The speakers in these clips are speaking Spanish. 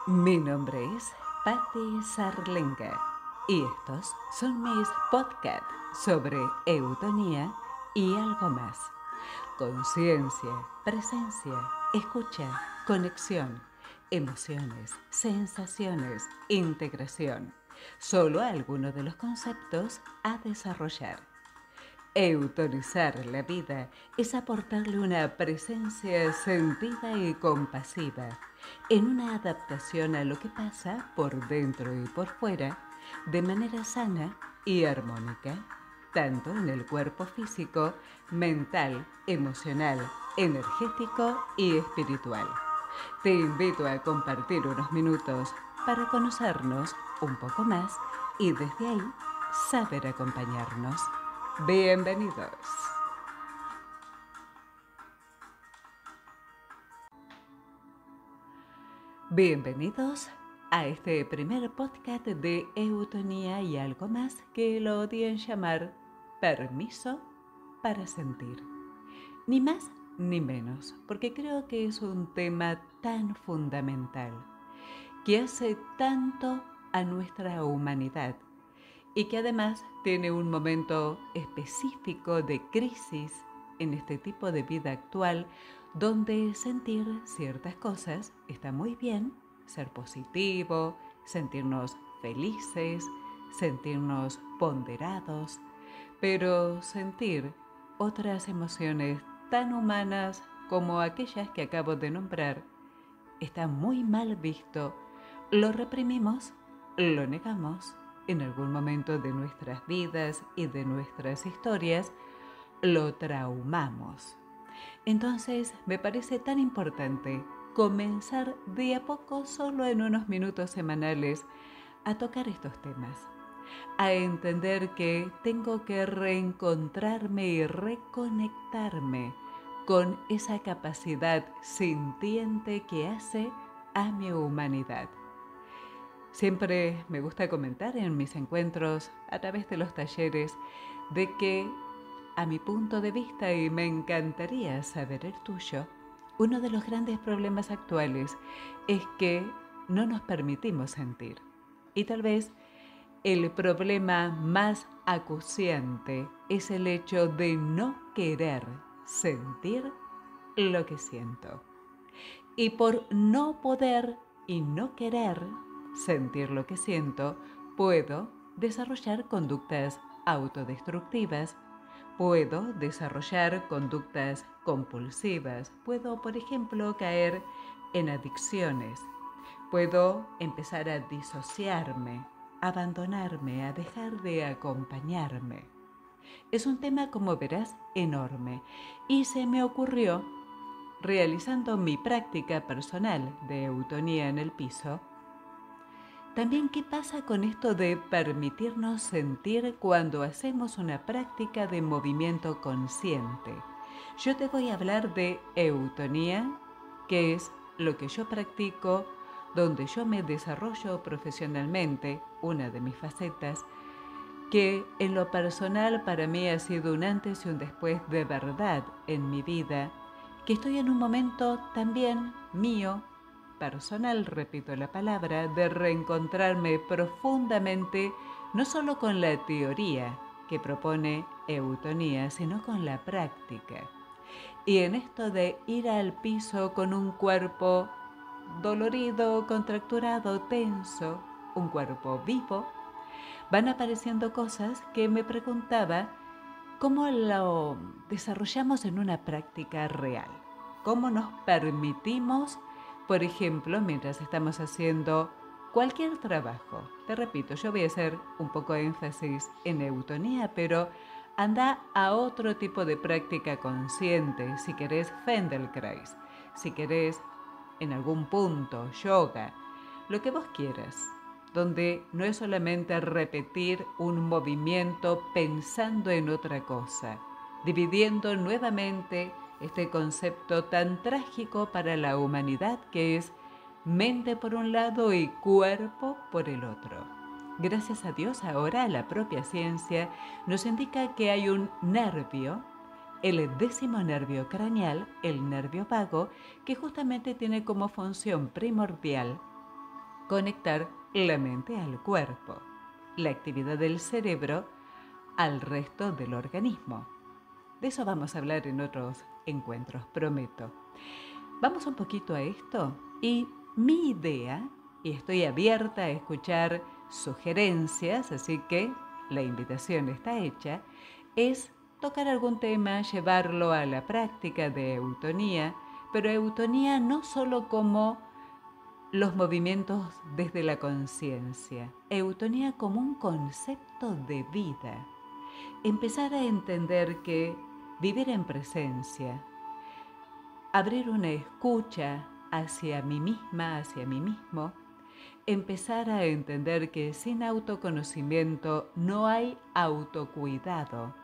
Mi nombre es Patti Sarlenga y estos son mis podcasts sobre eutonía y algo más. Conciencia, presencia, escucha, conexión, emociones, sensaciones, integración. Solo algunos de los conceptos a desarrollar. Eutonizar la vida es aportarle una presencia sentida y compasiva, en una adaptación a lo que pasa por dentro y por fuera, de manera sana y armónica, tanto en el cuerpo físico, mental, emocional, energético y espiritual. Te invito a compartir unos minutos para conocernos un poco más y desde ahí saber acompañarnos. Bienvenidos. Bienvenidos a este primer podcast de eutonía y algo más que lo di en llamar Permiso para sentir. Ni más ni menos, porque creo que es un tema tan fundamental, que hace tanto a nuestra humanidad y que además tiene un momento específico de crisis en este tipo de vida actual, donde sentir ciertas cosas está muy bien, ser positivo, sentirnos felices, sentirnos ponderados, pero sentir otras emociones tan humanas como aquellas que acabo de nombrar está muy mal visto. Lo reprimimos, lo negamos, en algún momento de nuestras vidas y de nuestras historias lo traumamos. Entonces me parece tan importante comenzar de a poco, solo en unos minutos semanales, a tocar estos temas, a entender que tengo que reencontrarme y reconectarme con esa capacidad sintiente que hace a mi humanidad. Siempre me gusta comentar en mis encuentros a través de los talleres de que, a mi punto de vista, y me encantaría saber el tuyo, uno de los grandes problemas actuales es que no nos permitimos sentir. Y tal vez el problema más acuciante es el hecho de no querer sentir lo que siento. Y por no poder y no querer sentir lo que siento, puedo desarrollar conductas autodestructivas, puedo desarrollar conductas compulsivas, puedo, por ejemplo, caer en adicciones, puedo empezar a disociarme, abandonarme, a dejar de acompañarme. Es un tema, como verás, enorme y se me ocurrió, realizando mi práctica personal de eutonía en el piso, también qué pasa con esto de permitirnos sentir cuando hacemos una práctica de movimiento consciente. Yo te voy a hablar de eutonía, que es lo que yo practico, donde yo me desarrollo profesionalmente, una de mis facetas, que en lo personal para mí ha sido un antes y un después de verdad en mi vida, que estoy en un momento también mío, personal, repito la palabra, de reencontrarme profundamente, no solo con la teoría que propone eutonía, sino con la práctica. Y en esto de ir al piso con un cuerpo dolorido, contracturado, tenso, un cuerpo vivo, van apareciendo cosas que me preguntaba cómo lo desarrollamos en una práctica real. Cómo nos permitimos, por ejemplo, mientras estamos haciendo cualquier trabajo. Te repito, yo voy a hacer un poco de énfasis en eutonía, pero anda a otro tipo de práctica consciente. Si querés Feldenkrais, si querés en algún punto yoga, lo que vos quieras, donde no es solamente repetir un movimiento pensando en otra cosa, dividiendo nuevamente este concepto tan trágico para la humanidad que es mente por un lado y cuerpo por el otro. Gracias a Dios, ahora la propia ciencia nos indica que hay un nervio, el 10º nervio craneal, el nervio vago, que justamente tiene como función primordial conectar la mente al cuerpo, la actividad del cerebro al resto del organismo. De eso vamos a hablar en otros encuentros, prometo. Vamos un poquito a esto y mi idea, y estoy abierta a escuchar sugerencias, así que la invitación está hecha, es tocar algún tema, llevarlo a la práctica de eutonía, pero eutonía no solo como los movimientos desde la conciencia, eutonía como un concepto de vida. Empezar a entender que vivir en presencia, abrir una escucha hacia mí misma, hacia mí mismo, empezar a entender que sin autoconocimiento no hay autocuidado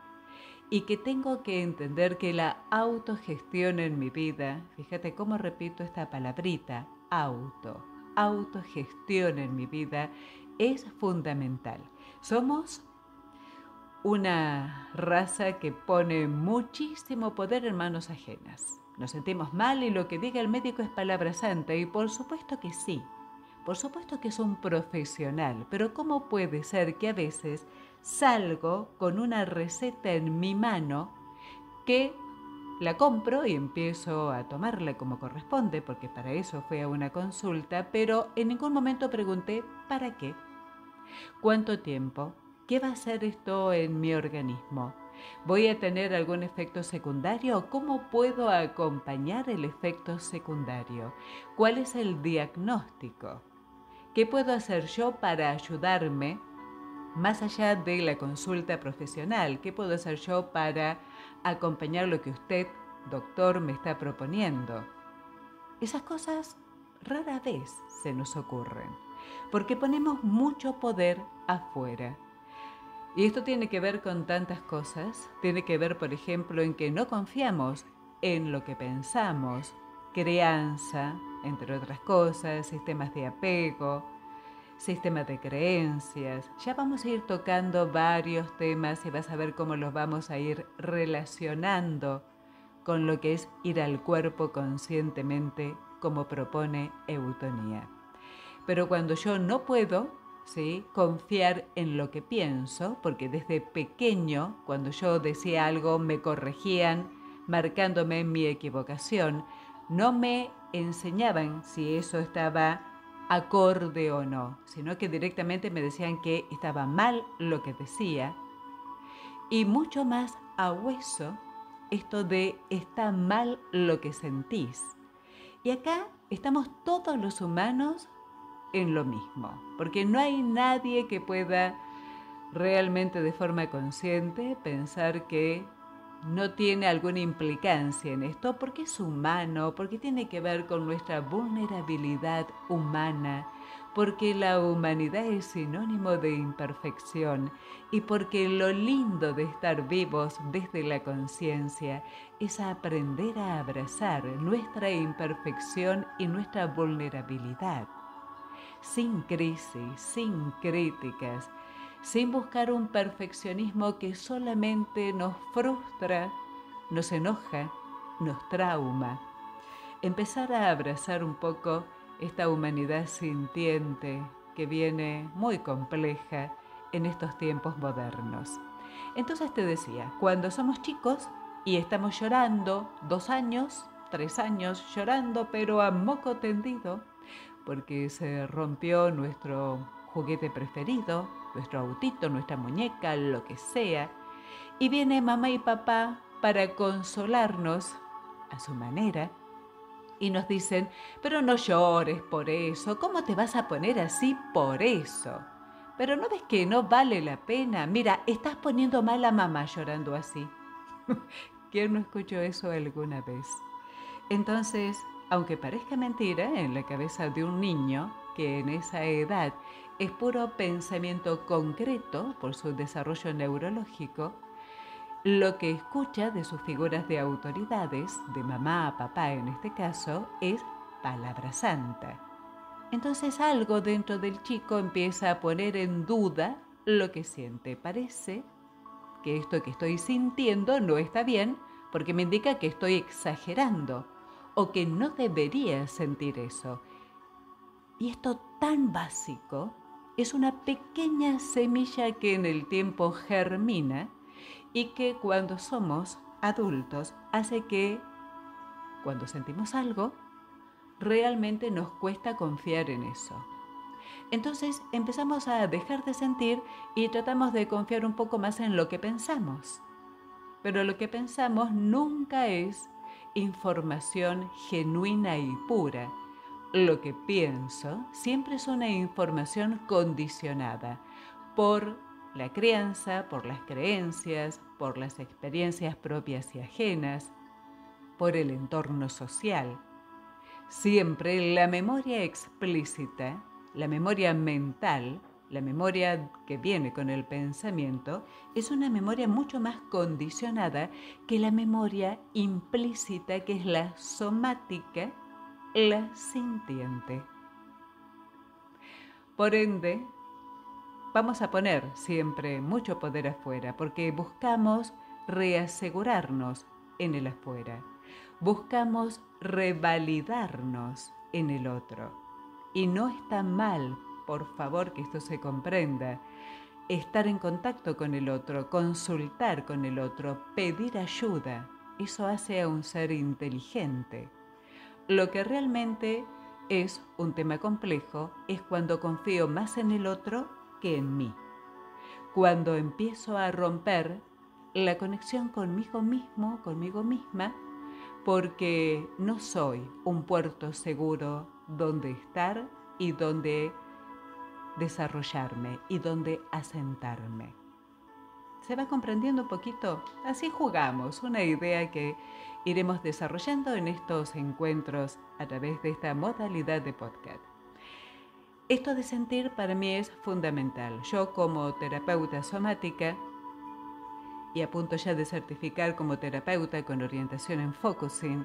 y que tengo que entender que la autogestión en mi vida, fíjate cómo repito esta palabrita, autogestión en mi vida es fundamental. Somos una raza que pone muchísimo poder en manos ajenas. Nos sentimos mal y lo que diga el médico es palabra santa, y por supuesto que sí. Por supuesto que es un profesional, pero ¿cómo puede ser que a veces salgo con una receta en mi mano que la compro y empiezo a tomarla como corresponde, porque para eso fui a una consulta, pero en ningún momento pregunté ¿para qué? ¿Cuánto tiempo? ¿Qué va a hacer esto en mi organismo? ¿Voy a tener algún efecto secundario? ¿Cómo puedo acompañar el efecto secundario? ¿Cuál es el diagnóstico? ¿Qué puedo hacer yo para ayudarme más allá de la consulta profesional? ¿Qué puedo hacer yo para acompañar lo que usted, doctor, me está proponiendo? Esas cosas rara vez se nos ocurren, porque ponemos mucho poder afuera. Y esto tiene que ver con tantas cosas. Tiene que ver, por ejemplo, en que no confiamos en lo que pensamos, crianza, entre otras cosas, sistemas de apego, sistemas de creencias. Ya vamos a ir tocando varios temas y vas a ver cómo los vamos a ir relacionando con lo que es ir al cuerpo conscientemente, como propone eutonía. Pero cuando yo no puedo, ¿sí?, confiar en lo que pienso, porque desde pequeño, cuando yo decía algo, me corregían, marcándome mi equivocación, no me enseñaban si eso estaba acorde o no, sino que directamente me decían que estaba mal lo que decía, y mucho más a hueso esto de está mal lo que sentís. Y acá estamos todos los humanos en lo mismo, porque no hay nadie que pueda realmente de forma consciente pensar que no tiene alguna implicancia en esto, porque es humano, porque tiene que ver con nuestra vulnerabilidad humana, porque la humanidad es sinónimo de imperfección y porque lo lindo de estar vivos desde la conciencia es aprender a abrazar nuestra imperfección y nuestra vulnerabilidad, sin crisis, sin críticas, sin buscar un perfeccionismo que solamente nos frustra, nos enoja, nos trauma. Empezar a abrazar un poco esta humanidad sintiente que viene muy compleja en estos tiempos modernos. Entonces te decía, cuando somos chicos y estamos llorando, 2 años, 3 años llorando, pero a moco tendido, porque se rompió nuestro juguete preferido, nuestro autito, nuestra muñeca, lo que sea, y viene mamá y papá para consolarnos a su manera y nos dicen, pero no llores por eso, ¿cómo te vas a poner así por eso? Pero ¿no ves que no vale la pena? Mira, estás poniendo mal a mamá llorando así. ¿Quién no escuchó eso alguna vez? Entonces, aunque parezca mentira, en la cabeza de un niño, que en esa edad es puro pensamiento concreto por su desarrollo neurológico, lo que escucha de sus figuras de autoridades, de mamá, papá en este caso, es palabra santa. Entonces algo dentro del chico empieza a poner en duda lo que siente. Parece que esto que estoy sintiendo no está bien porque me indica que estoy exagerando o que no debería sentir eso. Y esto tan básico es una pequeña semilla que en el tiempo germina y que cuando somos adultos hace que cuando sentimos algo, realmente nos cuesta confiar en eso. Entonces empezamos a dejar de sentir y tratamos de confiar un poco más en lo que pensamos. Pero lo que pensamos nunca es información genuina y pura. Lo que pienso siempre es una información condicionada por la crianza, por las creencias, por las experiencias propias y ajenas, por el entorno social. Siempre la memoria explícita, la memoria mental, la memoria que viene con el pensamiento, es una memoria mucho más condicionada que la memoria implícita, que es la somática, la sintiente. Por ende, vamos a poner siempre mucho poder afuera, porque buscamos reasegurarnos en el afuera. Buscamos revalidarnos en el otro. Y no está mal, por favor, que esto se comprenda. Estar en contacto con el otro, consultar con el otro, pedir ayuda, eso hace a un ser inteligente. Lo que realmente es un tema complejo es cuando confío más en el otro que en mí. Cuando empiezo a romper la conexión conmigo mismo, conmigo misma, porque no soy un puerto seguro donde estar y donde desarrollarme y donde asentarme. ¿Se va comprendiendo un poquito? Así jugamos, una idea que iremos desarrollando en estos encuentros a través de esta modalidad de podcast. Esto de sentir para mí es fundamental. Yo como terapeuta somática y a punto ya de certificar como terapeuta con orientación en focusing,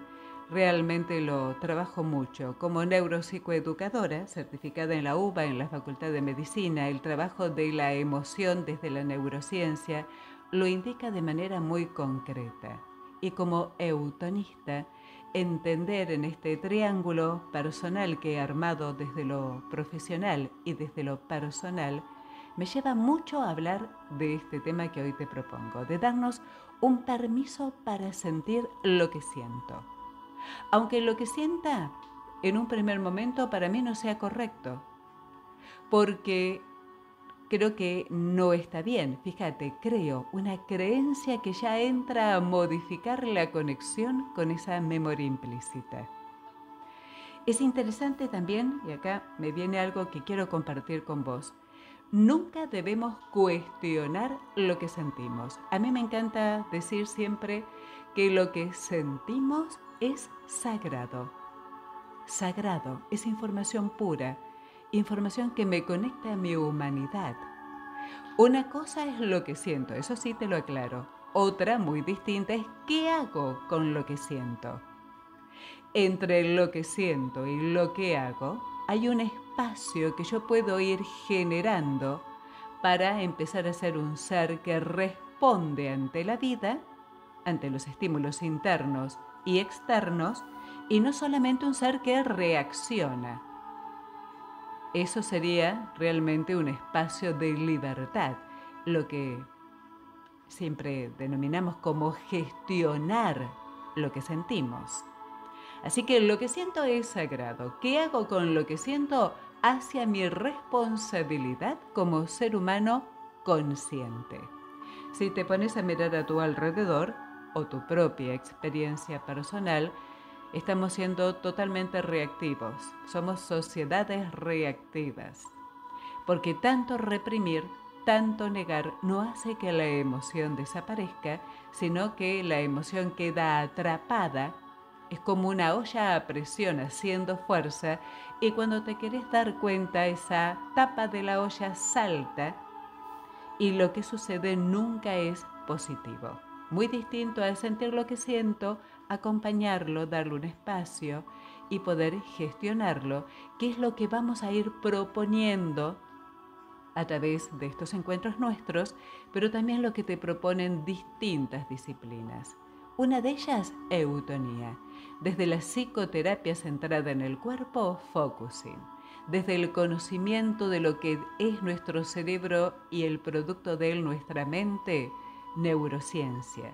realmente lo trabajo mucho. Como neuropsicoeducadora, certificada en la UBA, en la Facultad de Medicina, el trabajo de la emoción desde la neurociencia lo indica de manera muy concreta. Y como eutonista, entender en este triángulo personal que he armado desde lo profesional y desde lo personal, me lleva mucho a hablar de este tema que hoy te propongo, de darnos un permiso para sentir lo que siento. Aunque lo que sienta en un primer momento para mí no sea correcto, porque creo que no está bien. Fíjate, creo una creencia que ya entra a modificar la conexión con esa memoria implícita. Es interesante también, y acá me viene algo que quiero compartir con vos, nunca debemos cuestionar lo que sentimos. A mí me encanta decir siempre que lo que sentimos es sagrado. Sagrado es información pura, información que me conecta a mi humanidad. Una cosa es lo que siento, eso sí te lo aclaro. Otra muy distinta es qué hago con lo que siento. Entre lo que siento y lo que hago hay un espacio que yo puedo ir generando para empezar a ser un ser que responde ante la vida, ante los estímulos internos y externos, y no solamente un ser que reacciona. Eso sería realmente un espacio de libertad, lo que siempre denominamos como gestionar lo que sentimos. Así que lo que siento es sagrado. ¿Qué hago con lo que siento hacia mi responsabilidad como ser humano consciente? Si te pones a mirar a tu alrededor o tu propia experiencia personal, estamos siendo totalmente reactivos. Somos sociedades reactivas. Porque tanto reprimir, tanto negar no hace que la emoción desaparezca, sino que la emoción queda atrapada. Es como una olla a presión haciendo fuerza y cuando te querés dar cuenta esa tapa de la olla salta y lo que sucede nunca es positivo. Muy distinto al sentir lo que siento, acompañarlo, darle un espacio y poder gestionarlo, que es lo que vamos a ir proponiendo a través de estos encuentros nuestros, pero también lo que te proponen distintas disciplinas. Una de ellas, eutonía, desde la psicoterapia centrada en el cuerpo, focusing. desde el conocimiento de lo que es nuestro cerebro y el producto de él, nuestra mente, neurociencia.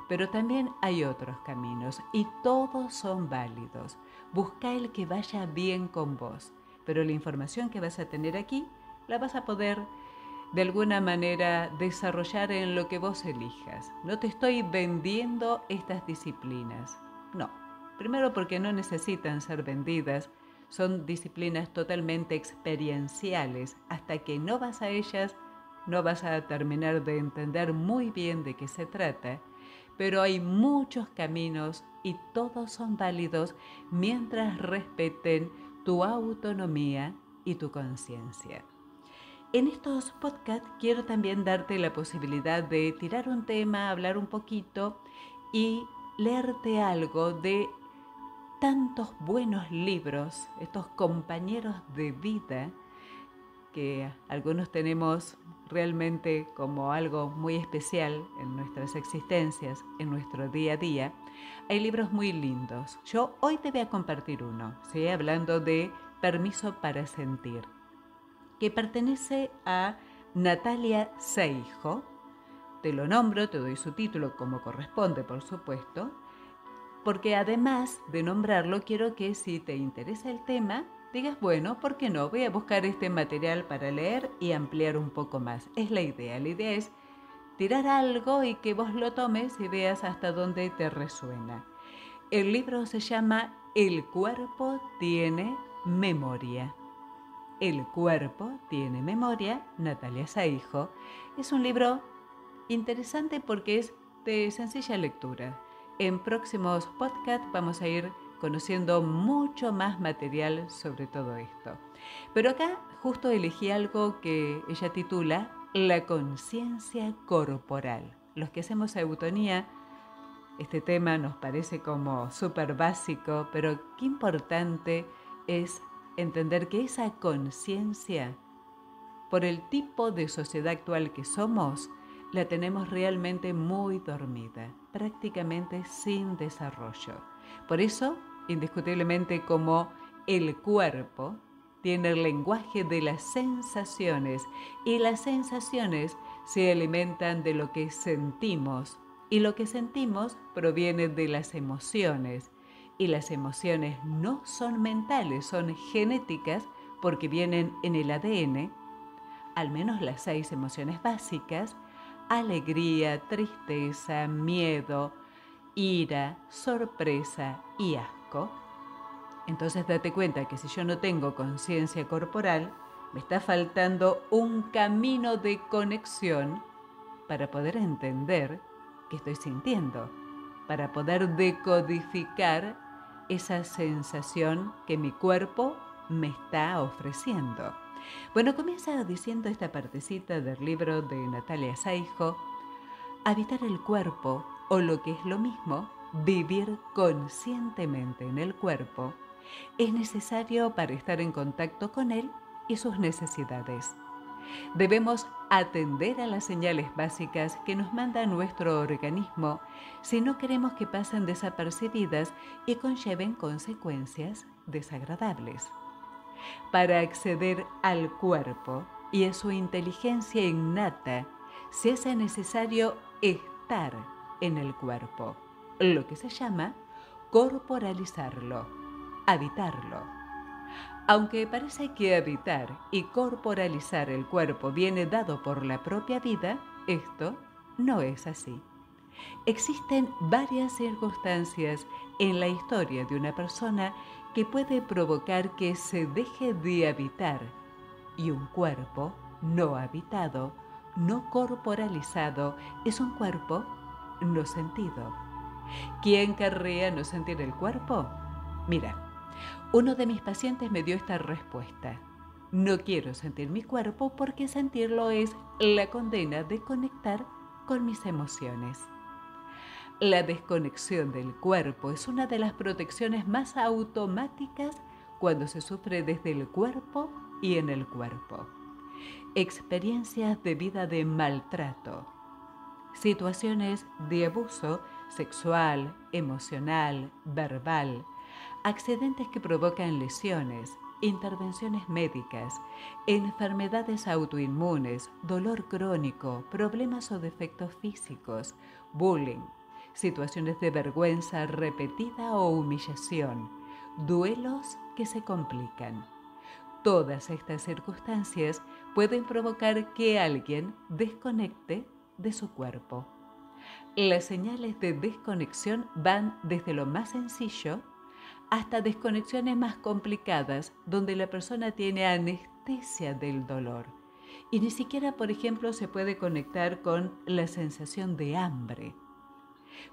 Pero también hay otros caminos y todos son válidos. Busca el que vaya bien con vos, pero la información que vas a tener aquí la vas a poder de alguna manera desarrollar en lo que vos elijas. No te estoy vendiendo estas disciplinas, no. Primero porque no necesitan ser vendidas, son disciplinas totalmente experienciales. Hasta que no vas a ellas, no vas a terminar de entender muy bien de qué se trata, pero hay muchos caminos y todos son válidos mientras respeten tu autonomía y tu conciencia. En estos podcasts quiero también darte la posibilidad de tirar un tema, hablar un poquito y leerte algo de tantos buenos libros, estos compañeros de vida que algunos tenemos realmente como algo muy especial en nuestras existencias, en nuestro día a día. Hay libros muy lindos. Yo hoy te voy a compartir uno, ¿sí? Hablando de Permiso para sentir, que pertenece a Natalia Seijo. Te lo nombro, te doy su título como corresponde, por supuesto, porque además de nombrarlo, quiero que si te interesa el tema, digas, bueno, ¿por qué no? Voy a buscar este material para leer y ampliar un poco más. Es la idea. La idea es tirar algo y que vos lo tomes y veas hasta dónde te resuena. El libro se llama El cuerpo tiene memoria. El cuerpo tiene memoria, Natalia Saijo. Es un libro interesante porque es de sencilla lectura. En próximos podcasts vamos a ir conociendo mucho más material sobre todo esto. Pero acá justo elegí algo que ella titula La conciencia corporal. Los que hacemos eutonía, este tema nos parece como súper básico, pero qué importante es entender que esa conciencia, por el tipo de sociedad actual que somos, la tenemos realmente muy dormida, prácticamente sin desarrollo. Por eso, indiscutiblemente, como el cuerpo tiene el lenguaje de las sensaciones y las sensaciones se alimentan de lo que sentimos y lo que sentimos proviene de las emociones y las emociones no son mentales, son genéticas porque vienen en el ADN, al menos las 6 emociones básicas: alegría, tristeza, miedo, ira, sorpresa y asco. Entonces date cuenta que si yo no tengo conciencia corporal, me está faltando un camino de conexión para poder entender qué estoy sintiendo, para poder decodificar esa sensación que mi cuerpo me está ofreciendo. Bueno, comienza diciendo esta partecita del libro de Natalia Saijo: habitar el cuerpo, o lo que es lo mismo, vivir conscientemente en el cuerpo, es necesario para estar en contacto con él y sus necesidades. Debemos atender a las señales básicas que nos manda nuestro organismo si no queremos que pasen desapercibidas y conlleven consecuencias desagradables. Para acceder al cuerpo y a su inteligencia innata, se hace necesario estar en el cuerpo, lo que se llama corporalizarlo, habitarlo. Aunque parece que habitar y corporalizar el cuerpo viene dado por la propia vida, esto no es así. Existen varias circunstancias en la historia de una persona que puede provocar que se deje de habitar, y un cuerpo no habitado, no corporalizado, es un cuerpo no sentido. ¿Quién querría no sentir el cuerpo? Mira, uno de mis pacientes me dio esta respuesta: no quiero sentir mi cuerpo porque sentirlo es la condena de conectar con mis emociones. La desconexión del cuerpo es una de las protecciones más automáticas cuando se sufre desde el cuerpo y en el cuerpo. Experiencias de vida de maltrato, situaciones de abuso sexual, emocional, verbal, accidentes que provocan lesiones, intervenciones médicas, enfermedades autoinmunes, dolor crónico, problemas o defectos físicos, bullying, situaciones de vergüenza repetida o humillación, duelos que se complican. Todas estas circunstancias pueden provocar que alguien desconecte de su cuerpo. Las señales de desconexión van desde lo más sencillo hasta desconexiones más complicadas donde la persona tiene anestesia del dolor y ni siquiera, por ejemplo, se puede conectar con la sensación de hambre.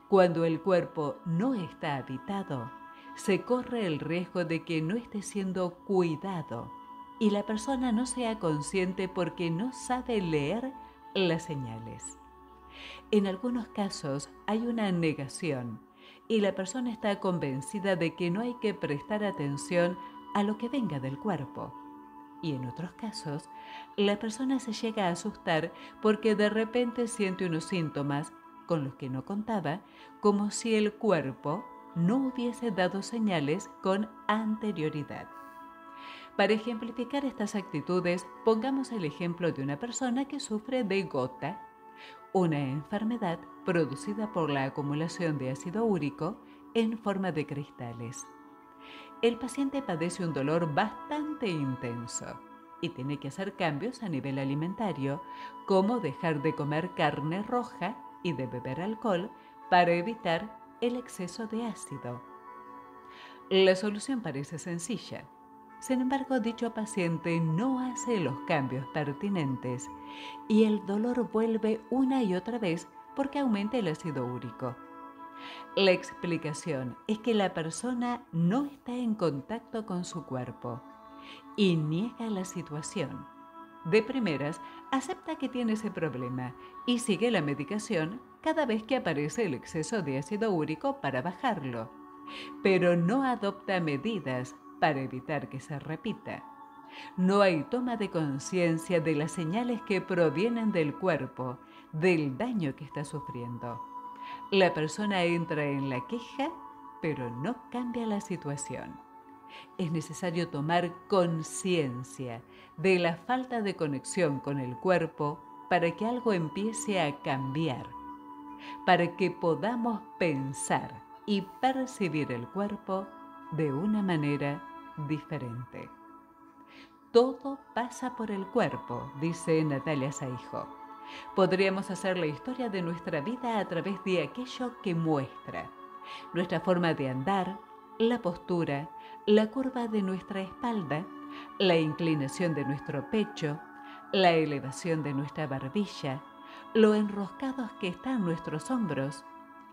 Cuando el cuerpo no está habitado, se corre el riesgo de que no esté siendo cuidado y la persona no sea consciente porque no sabe leer las señales. En algunos casos hay una negación y la persona está convencida de que no hay que prestar atención a lo que venga del cuerpo. Y en otros casos, la persona se llega a asustar porque de repente siente unos síntomas con los que no contaba, como si el cuerpo no hubiese dado señales con anterioridad. Para ejemplificar estas actitudes, pongamos el ejemplo de una persona que sufre de gota, una enfermedad producida por la acumulación de ácido úrico en forma de cristales. El paciente padece un dolor bastante intenso y tiene que hacer cambios a nivel alimentario, como dejar de comer carne roja y de beber alcohol para evitar el exceso de ácido. La solución parece sencilla. Sin embargo, dicho paciente no hace los cambios pertinentes y el dolor vuelve una y otra vez porque aumenta el ácido úrico. La explicación es que la persona no está en contacto con su cuerpo y niega la situación. De primeras, acepta que tiene ese problema y sigue la medicación cada vez que aparece el exceso de ácido úrico para bajarlo, pero no adopta medidas para evitar que se repita. No hay toma de conciencia de las señales que provienen del cuerpo, del daño que está sufriendo. La persona entra en la queja, pero no cambia la situación. Es necesario tomar conciencia de la falta de conexión con el cuerpo para que algo empiece a cambiar, para que podamos pensar y percibir el cuerpo de una manera diferente. Todo pasa por el cuerpo, dice Natalia Saijo. Podríamos hacer la historia de nuestra vida a través de aquello que muestra nuestra forma de andar, la postura, la curva de nuestra espalda, la inclinación de nuestro pecho, la elevación de nuestra barbilla, lo enroscados que están nuestros hombros,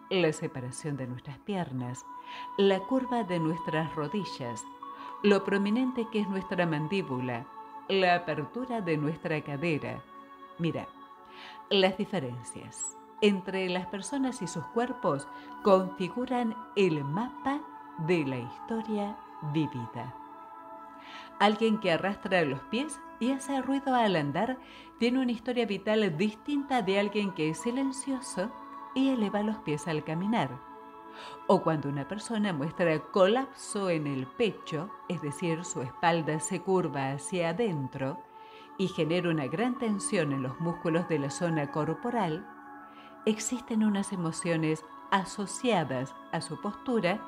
la separación de nuestras piernas, la curva de nuestras rodillas, lo prominente que es nuestra mandíbula, la apertura de nuestra cadera. Mira, las diferencias entre las personas y sus cuerpos configuran el mapa de la historia vivida. Alguien que arrastra los pies y hace ruido al andar tiene una historia vital distinta de alguien que es silencioso y eleva los pies al caminar. O cuando una persona muestra colapso en el pecho, es decir, su espalda se curva hacia adentro y genera una gran tensión en los músculos de la zona corporal, existen unas emociones asociadas a su postura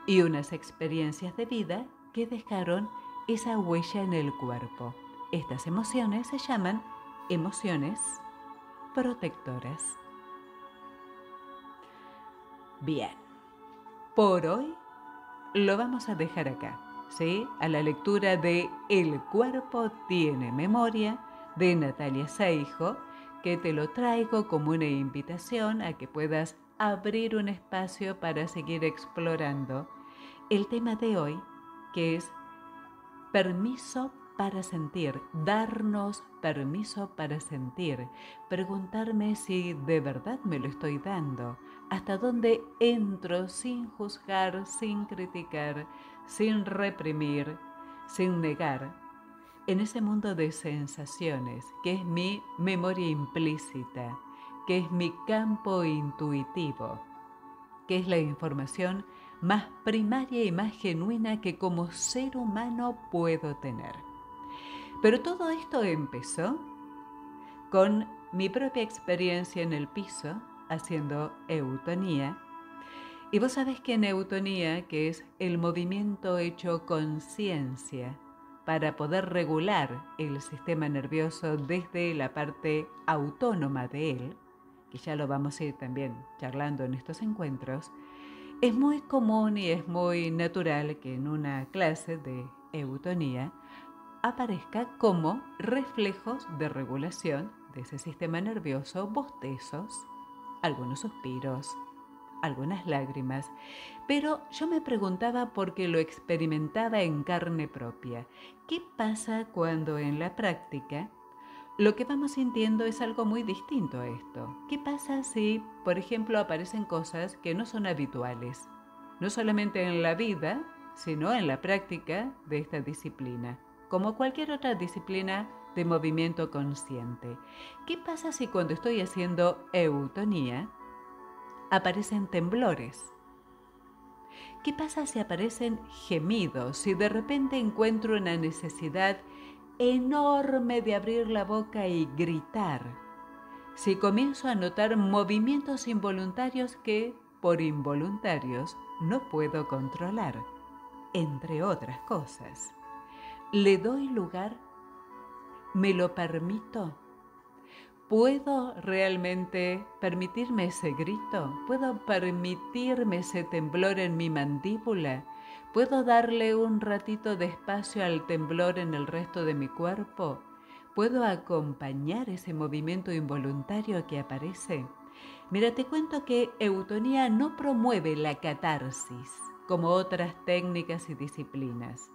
y unas experiencias de vida que dejaron esa huella en el cuerpo. Estas emociones se llaman emociones protectoras. Bien, por hoy lo vamos a dejar acá, ¿sí? A la lectura de El cuerpo tiene memoria, de Natalia Saijo, que te lo traigo como una invitación a que puedas abrir un espacio para seguir explorando el tema de hoy, que es permiso para sentir, darnos permiso para sentir, preguntarme si de verdad me lo estoy dando, hasta dónde entro sin juzgar, sin criticar, sin reprimir, sin negar, en ese mundo de sensaciones, que es mi memoria implícita, que es mi campo intuitivo, que es la información más primaria y más genuina que como ser humano puedo tener. Pero todo esto empezó con mi propia experiencia en el piso, haciendo eutonía. Y vos sabés que en eutonía, que es el movimiento hecho con ciencia para poder regular el sistema nervioso desde la parte autónoma de él, que ya lo vamos a ir también charlando en estos encuentros, es muy común y es muy natural que en una clase de eutonía aparezca como reflejos de regulación de ese sistema nervioso, bostezos, algunos suspiros, algunas lágrimas, pero yo me preguntaba porque lo experimentaba en carne propia. ¿Qué pasa cuando en la práctica lo que vamos sintiendo es algo muy distinto a esto? ¿Qué pasa si, por ejemplo, aparecen cosas que no son habituales, no solamente en la vida, sino en la práctica de esta disciplina, como cualquier otra disciplina de movimiento consciente? ¿Qué pasa si cuando estoy haciendo eutonía aparecen temblores? ¿Qué pasa si aparecen gemidos? Si de repente encuentro una necesidad enorme de abrir la boca y gritar. Si comienzo a notar movimientos involuntarios que, por involuntarios, no puedo controlar, entre otras cosas. ¿Le doy lugar? ¿Me lo permito? ¿Puedo realmente permitirme ese grito? ¿Puedo permitirme ese temblor en mi mandíbula? ¿Puedo darle un ratito de espacio al temblor en el resto de mi cuerpo? ¿Puedo acompañar ese movimiento involuntario que aparece? Mira, te cuento que eutonía no promueve la catarsis como otras técnicas y disciplinas.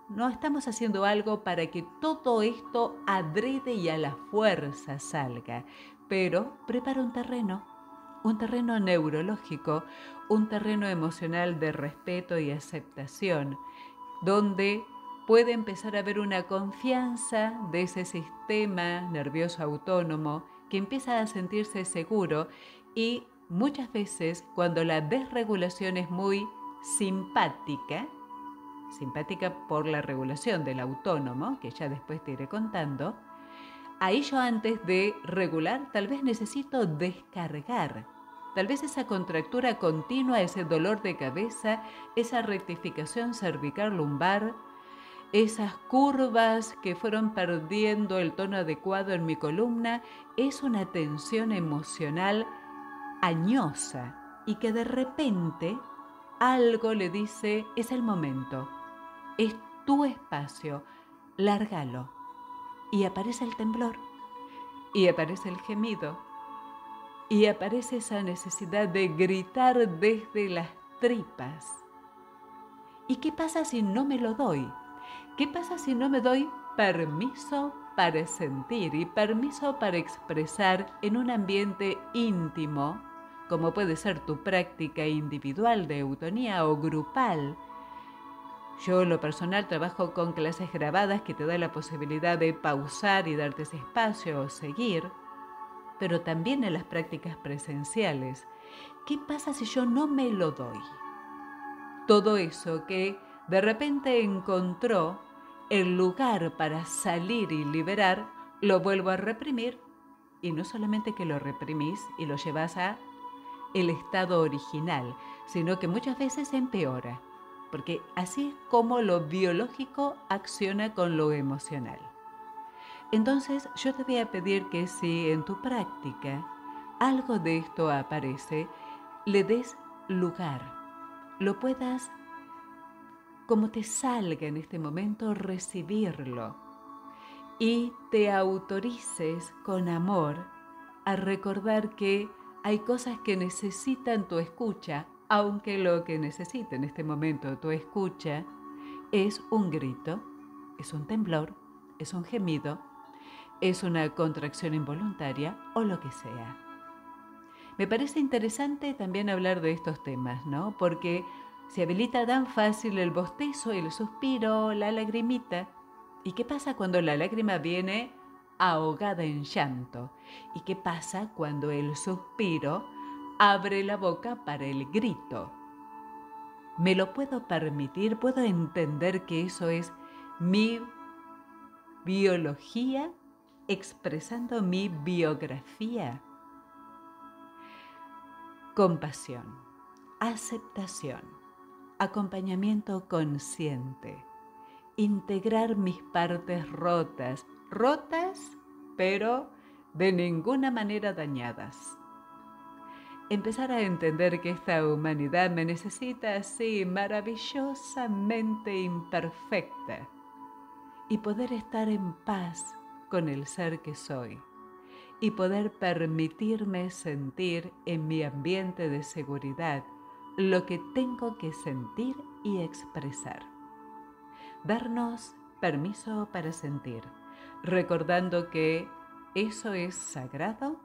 No estamos haciendo algo para que todo esto adrede y a la fuerza salga, pero prepara un terreno neurológico, un terreno emocional de respeto y aceptación, donde puede empezar a haber una confianza de ese sistema nervioso autónomo que empieza a sentirse seguro, y muchas veces cuando la desregulación es muy simpática por la regulación del autónomo, que ya después te iré contando, ahí yo antes de regular tal vez necesito descargar. Tal vez esa contractura continua, ese dolor de cabeza, esa rectificación cervical lumbar, esas curvas que fueron perdiendo el tono adecuado en mi columna, es una tensión emocional añosa y que de repente algo le dice, es el momento. Es tu espacio, lárgalo. Y aparece el temblor, y aparece el gemido, y aparece esa necesidad de gritar desde las tripas. ¿Y qué pasa si no me lo doy? ¿Qué pasa si no me doy permiso para sentir y permiso para expresar en un ambiente íntimo, como puede ser tu práctica individual de eutonía o grupal? Yo en lo personal trabajo con clases grabadas que te da la posibilidad de pausar y darte ese espacio o seguir, pero también en las prácticas presenciales. ¿Qué pasa si yo no me lo doy? Todo eso que de repente encontró el lugar para salir y liberar, lo vuelvo a reprimir, y no solamente que lo reprimís y lo llevas a el estado original, sino que muchas veces empeora, porque así es como lo biológico acciona con lo emocional. Entonces yo te voy a pedir que si en tu práctica algo de esto aparece, le des lugar, lo puedas, como te salga en este momento, recibirlo, y te autorices con amor a recordar que hay cosas que necesitan tu escucha, aunque lo que necesita en este momento tu escucha es un grito, es un temblor, es un gemido, es una contracción involuntaria o lo que sea. Me parece interesante también hablar de estos temas, ¿no? Porque se habilita tan fácil el bostezo, el suspiro, la lagrimita. ¿Y qué pasa cuando la lágrima viene ahogada en llanto? ¿Y qué pasa cuando el suspiro abre la boca para el grito? Me lo puedo permitir, puedo entender que eso es mi biología expresando mi biografía. Compasión, aceptación, acompañamiento consciente, integrar mis partes rotas, pero de ninguna manera dañadas. Empezar a entender que esta humanidad me necesita así maravillosamente imperfecta y poder estar en paz con el ser que soy y poder permitirme sentir en mi ambiente de seguridad lo que tengo que sentir y expresar. Darnos permiso para sentir, recordando que eso es sagrado.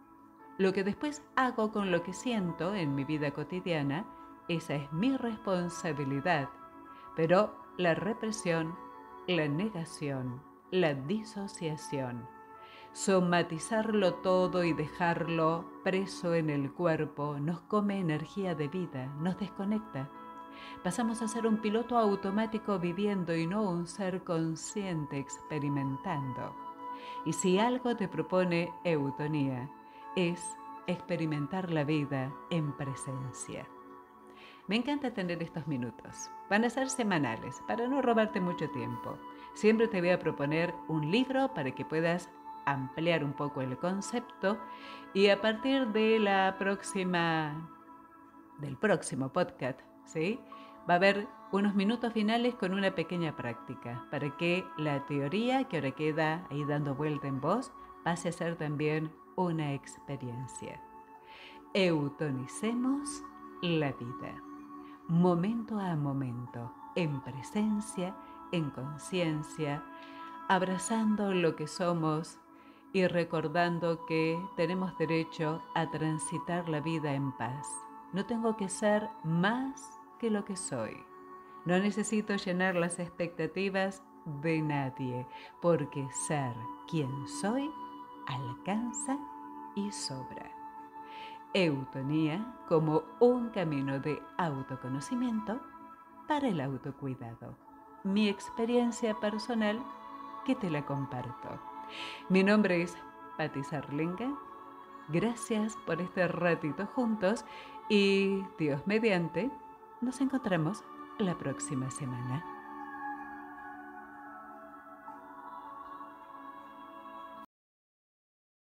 Lo que después hago con lo que siento en mi vida cotidiana, esa es mi responsabilidad. Pero la represión, la negación, la disociación, somatizarlo todo y dejarlo preso en el cuerpo nos come energía de vida, nos desconecta. Pasamos a ser un piloto automático viviendo y no un ser consciente experimentando. Y si algo te propone eutonía, es experimentar la vida en presencia. Me encanta tener estos minutos. Van a ser semanales, para no robarte mucho tiempo. Siempre te voy a proponer un libro para que puedas ampliar un poco el concepto y a partir de del próximo podcast, ¿sí? Va a haber unos minutos finales con una pequeña práctica para que la teoría que ahora queda ahí dando vuelta en vos pase a ser también una experiencia. Eutonicemos la vida, momento a momento, en presencia, en conciencia, abrazando lo que somos y recordando que tenemos derecho a transitar la vida en paz. No tengo que ser más que lo que soy. No necesito llenar las expectativas de nadie, porque ser quien soy alcanza y sobra. Eutonía como un camino de autoconocimiento para el autocuidado. Mi experiencia personal que te la comparto. Mi nombre es Patti Sarlinga. Gracias por este ratito juntos y Dios mediante, nos encontramos la próxima semana.